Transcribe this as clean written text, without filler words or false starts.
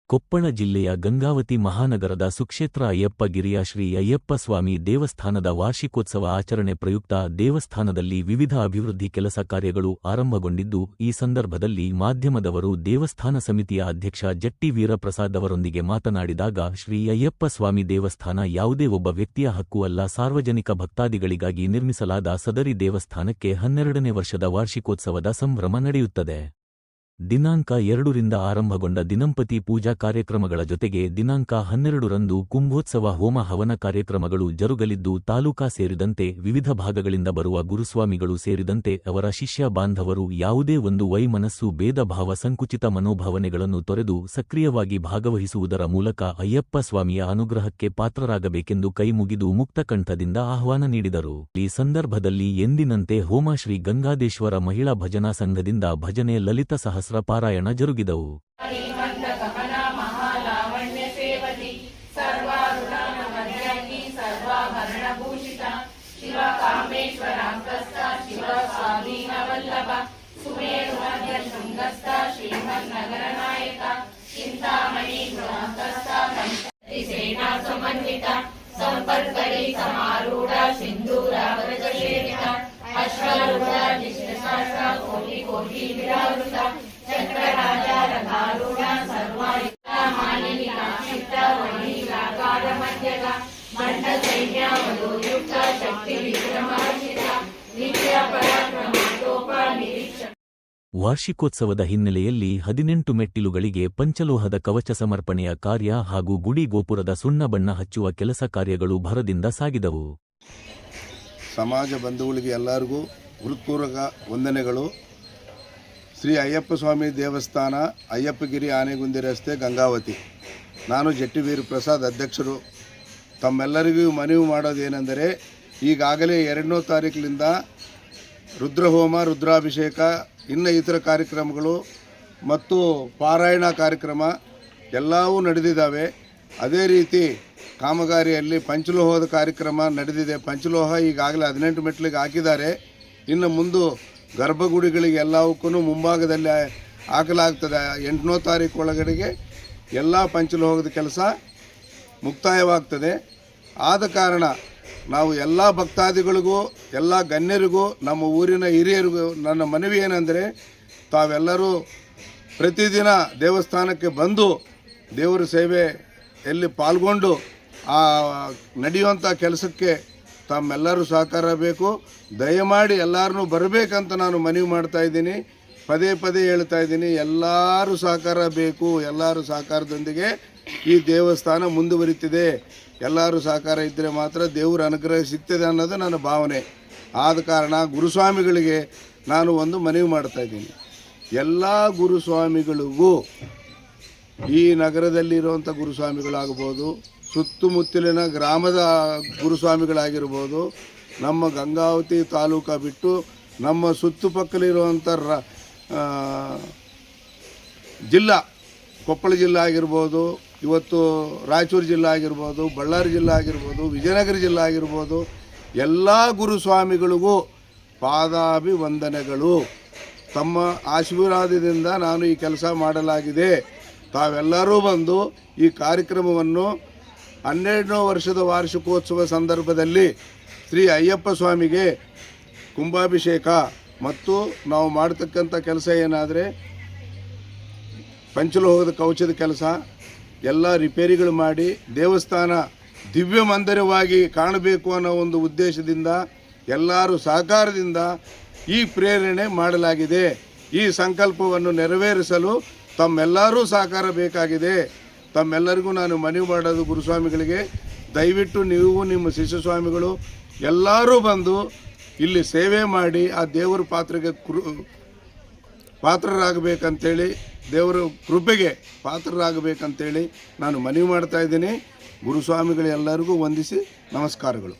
ಕೊಪ್ಪಳ ಜಿಲ್ಲೆಯ ಗಂಗಾವತಿ ಮಹಾನಗರದ ಸುಕ್ಷೇತ್ರ ಅಯ್ಯಪ್ಪಗಿರಿಯ ಶ್ರೀ ಅಯ್ಯಪ್ಪ ಸ್ವಾಮಿ ದೇವಸ್ಥಾನದ ವಾರ್ಷಿಕೋತ್ಸವ ಆಚರಣೆ ಪ್ರಯುಕ್ತ ದೇವಸ್ಥಾನದಲ್ಲಿ ವಿವಿಧ ಅಭಿವೃದ್ಧಿ ಕೆಲಸ ಕಾರ್ಯಗಳು ಆರಂಭಗೊಂಡಿದ್ದು, ಈ ಸಂದರ್ಭದಲ್ಲಿ ಮಾಧ್ಯಮದವರು ದೇವಸ್ಥಾನ ಸಮಿತಿಯ ಅಧ್ಯಕ್ಷ ಜಟ್ಟಿ ವೀರಪ್ರಸಾದ್ ಅವರೊಂದಿಗೆ ಮಾತನಾಡಿದಾಗ, ಶ್ರೀ ಅಯ್ಯಪ್ಪ ಸ್ವಾಮಿ ದೇವಸ್ಥಾನ ಯಾವುದೇ ಒಬ್ಬ ವ್ಯಕ್ತಿಯ ಹಕ್ಕು ಅಲ್ಲ, ಸಾರ್ವಜನಿಕ ಭಕ್ತಾದಿಗಳಿಗಾಗಿ ನಿರ್ಮಿಸಲಾದ ಸದರಿ ದೇವಸ್ಥಾನಕ್ಕೆ 12ನೇ ವರ್ಷದ ವಾರ್ಷಿಕೋತ್ಸವದ ಸಂಭ್ರಮ ನಡೆಯುತ್ತದೆ. ದಿನಾಂಕ 2ರಿಂದ ಆರಂಭಗೊಂಡ ದಿನಂಪತಿ ಪೂಜಾ ಕಾರ್ಯಕ್ರಮಗಳ ಜೊತೆಗೆ ದಿನಾಂಕ 12ರಂದು ಕುಂಭೋತ್ಸವ ಹೋಮ ಹವನ ಕಾರ್ಯಕ್ರಮಗಳು ಜರುಗಲಿದ್ದು, ತಾಲೂಕಾ ಸೇರಿದಂತೆ ವಿವಿಧ ಭಾಗಗಳಿಂದ ಬರುವ ಗುರುಸ್ವಾಮಿಗಳು ಸೇರಿದಂತೆ ಅವರ ಶಿಷ್ಯ ಬಾಂಧವರು ಯಾವುದೇ ಒಂದು ವೈಮನಸ್ಸು ಭೇದ ಭಾವ ಸಂಕುಚಿತ ಮನೋಭಾವನೆಗಳನ್ನು ತೊರೆದು ಸಕ್ರಿಯವಾಗಿ ಭಾಗವಹಿಸುವುದರ ಮೂಲಕ ಅಯ್ಯಪ್ಪ ಸ್ವಾಮಿಯ ಅನುಗ್ರಹಕ್ಕೆ ಪಾತ್ರರಾಗಬೇಕೆಂದು ಕೈಮುಗಿದು ಮುಕ್ತಕಂಠದಿಂದ ಆಹ್ವಾನ ನೀಡಿದರು. ಈ ಸಂದರ್ಭದಲ್ಲಿ ಎಂದಿನಂತೆ ಹೋಮ ಶ್ರೀ ಗಂಗಾದೇಶ್ವರ ಮಹಿಳಾ ಭಜನಾ ಸಂಘದಿಂದ ಭಜನೆ ಲಲಿತ ಸಹಸ್ರ ಪಾರಾಯಣ ಜರುಗಿದವು. ವಾರ್ಷಿಕೋತ್ಸವದ ಹಿನ್ನೆಲೆಯಲ್ಲಿ 18 ಮೆಟ್ಟಿಲುಗಳಿಗೆ ಪಂಚಲೋಹದ ಕವಚ ಸಮರ್ಪಣೆಯ ಕಾರ್ಯ ಹಾಗೂ ಗುಡಿ ಗೋಪುರದ ಸುಣ್ಣ ಬಣ್ಣ ಹಚ್ಚುವ ಕೆಲಸ ಕಾರ್ಯಗಳು ಭರದಿಂದ ಸಾಗಿದವು. ಸಮಾಜ ಬಂಧುಗಳಿಗೆ ಎಲ್ಲರಿಗೂ ಹೃತ್ಪೂರ್ವಕ ವಂದನೆಗಳು. ಶ್ರೀ ಅಯ್ಯಪ್ಪ ಸ್ವಾಮಿ ದೇವಸ್ಥಾನ, ಅಯ್ಯಪ್ಪಗಿರಿ, ಆನೆಗುಂದಿ ರಸ್ತೆ, ಗಂಗಾವತಿ. ನಾನು ಜಟ್ಟಿ ವೀರಪ್ರಸಾದ್, ಅಧ್ಯಕ್ಷರು. ತಮ್ಮೆಲ್ಲರಿಗೂ ಮನವಿ ಮಾಡೋದೇನೆಂದರೆ, ಈಗಾಗಲೇ 2ನೇ ತಾರೀಕಿನಿಂದ ರುದ್ರಹೋಮ, ರುದ್ರಾಭಿಷೇಕ, ಇನ್ನು ಇತರ ಕಾರ್ಯಕ್ರಮಗಳು ಮತ್ತು ಪಾರಾಯಣ ಕಾರ್ಯಕ್ರಮ ಎಲ್ಲವೂ ನಡೆದಿದ್ದಾವೆ. ಅದೇ ರೀತಿ ಕಾಮಗಾರಿಯಲ್ಲಿ ಪಂಚಲೋಹದ ಕಾರ್ಯಕ್ರಮ ನಡೆದಿದೆ. ಪಂಚಲೋಹ ಈಗಾಗಲೇ 18 ಮೆಟ್ಲಿಗೆ ಹಾಕಿದ್ದಾರೆ. ಇನ್ನು ಮುಂದೆ ಗರ್ಭಗುಡಿಗಳಿಗೆ ಎಲ್ಲವಕ್ಕೂ ಮುಂಭಾಗದಲ್ಲಿ ಹಾಕಲಾಗ್ತದೆ. 8ನೇ ತಾರೀಕು ಒಳಗಡೆಗೆ ಎಲ್ಲ ಪಂಚಲೋಹದ ಕೆಲಸ ಮುಕ್ತಾಯವಾಗ್ತದೆ. ಆದ ಕಾರಣ ನಾವು ಎಲ್ಲ ಭಕ್ತಾದಿಗಳಿಗೂ, ಎಲ್ಲ ಗಣ್ಯರಿಗೂ, ನಮ್ಮ ಊರಿನ ಹಿರಿಯರಿಗೂ ನನ್ನ ಮನವಿ ಏನೆಂದರೆ, ತಾವೆಲ್ಲರೂ ಪ್ರತಿದಿನ ದೇವಸ್ಥಾನಕ್ಕೆ ಬಂದು ದೇವರ ಸೇವೆಯಲ್ಲಿ ಪಾಲ್ಗೊಂಡು ಆ ನಡೆಯುವಂಥ ಕೆಲಸಕ್ಕೆ ತಮ್ಮೆಲ್ಲರೂ ಸಹಕಾರ ಬೇಕು. ದಯಮಾಡಿ ಎಲ್ಲರೂ ಬರಬೇಕಂತ ನಾನು ಮನವಿ ಮಾಡ್ತಾ ಇದ್ದೀನಿ. ಪದೇ ಪದೇ ಹೇಳ್ತಾ ಇದ್ದೀನಿ, ಎಲ್ಲರೂ ಸಹಕಾರ ಬೇಕು. ಎಲ್ಲರೂ ಸಹಕಾರದೊಂದಿಗೆ ಈ ದೇವಸ್ಥಾನ ಮುಂದುವರಿತಿದೆ. ಎಲ್ಲರೂ ಸಹಕಾರ ಇದ್ದರೆ ಮಾತ್ರ ದೇವರ ಅನುಗ್ರಹ ಸಿಗ್ತದೆ ಅನ್ನೋದು ನನ್ನ ಭಾವನೆ. ಆದ ಕಾರಣ ಗುರುಸ್ವಾಮಿಗಳಿಗೆ ನಾನು ಒಂದು ಮನವಿ ಮಾಡ್ತಾ ಇದ್ದೀನಿ. ಎಲ್ಲ ಗುರುಸ್ವಾಮಿಗಳಿಗೂ, ಈ ನಗರದಲ್ಲಿರುವಂಥ ಗುರುಸ್ವಾಮಿಗಳಾಗ್ಬೋದು, ಸುತ್ತಮುತ್ತಲಿನ ಗ್ರಾಮದ ಗುರುಸ್ವಾಮಿಗಳಾಗಿರ್ಬೋದು, ನಮ್ಮ ಗಂಗಾವತಿ ತಾಲೂಕು ಬಿಟ್ಟು ನಮ್ಮ ಸುತ್ತುಪಕ್ಕಲಿರುವಂಥ ಜಿಲ್ಲಾ, ಕೊಪ್ಪಳ ಜಿಲ್ಲೆ ಆಗಿರ್ಬೋದು, ಇವತ್ತು ರಾಯಚೂರು ಜಿಲ್ಲೆ ಆಗಿರ್ಬೋದು, ಬಳ್ಳಾರಿ ಜಿಲ್ಲೆ ಆಗಿರ್ಬೋದು, ವಿಜಯನಗರ ಜಿಲ್ಲೆ ಆಗಿರ್ಬೋದು, ಎಲ್ಲ ಗುರುಸ್ವಾಮಿಗಳಿಗೂ ಪಾದಾಭಿವಂದನೆಗಳು. ತಮ್ಮ ಆಶೀರ್ವಾದದಿಂದ ನಾನು ಈ ಕೆಲಸ ಮಾಡಲಾಗಿದೆ. ತಾವೆಲ್ಲರೂ ಬಂದು ಈ ಕಾರ್ಯಕ್ರಮವನ್ನು 12ನೇ ವರ್ಷದ ವಾರ್ಷಿಕೋತ್ಸವ ಸಂದರ್ಭದಲ್ಲಿ ಶ್ರೀ ಅಯ್ಯಪ್ಪ ಸ್ವಾಮಿಗೆ ಕುಂಭಾಭಿಷೇಕ ಮತ್ತು ನಾವು ಮಾಡತಕ್ಕಂಥ ಕೆಲಸ ಏನಾದರೆ ಪಂಚಲೋಹದ ಕವಚದ ಕೆಲಸ ಎಲ್ಲ ರಿಪೇರಿಗಳು ಮಾಡಿ ದೇವಸ್ಥಾನ ದಿವ್ಯ ಮಂದಿರವಾಗಿ ಕಾಣಬೇಕು ಅನ್ನೋ ಒಂದು ಉದ್ದೇಶದಿಂದ ಎಲ್ಲರೂ ಸಹಕಾರದಿಂದ ಈ ಪ್ರೇರಣೆ ಮಾಡಲಾಗಿದೆ. ಈ ಸಂಕಲ್ಪವನ್ನು ನೆರವೇರಿಸಲು ತಮ್ಮೆಲ್ಲರೂ ಸಹಕಾರ ಬೇಕಾಗಿದೆ. ತಮ್ಮೆಲ್ಲರಿಗೂ ನಾನು ಮನವಿ ಮಾಡೋದು, ಗುರುಸ್ವಾಮಿಗಳಿಗೆ ದಯವಿಟ್ಟು ನೀವು, ನಿಮ್ಮ ಶಿಷ್ಯ ಸ್ವಾಮಿಗಳು ಎಲ್ಲರೂ ಬಂದು ಇಲ್ಲಿ ಸೇವೆ ಮಾಡಿ ಆ ದೇವರ ಪಾತ್ರೆಗೆ ಪಾತ್ರರಾಗಬೇಕಂತೇಳಿ, ದೇವರ ಕೃಪೆಗೆ ಪಾತ್ರರಾಗಬೇಕಂತೇಳಿ ನಾನು ಮನವಿ ಮಾಡ್ತಾ ಇದ್ದೀನಿ. ಗುರುಸ್ವಾಮಿಗಳೆಲ್ಲರಿಗೂ ವಂದಿಸಿ ನಮಸ್ಕಾರಗಳು.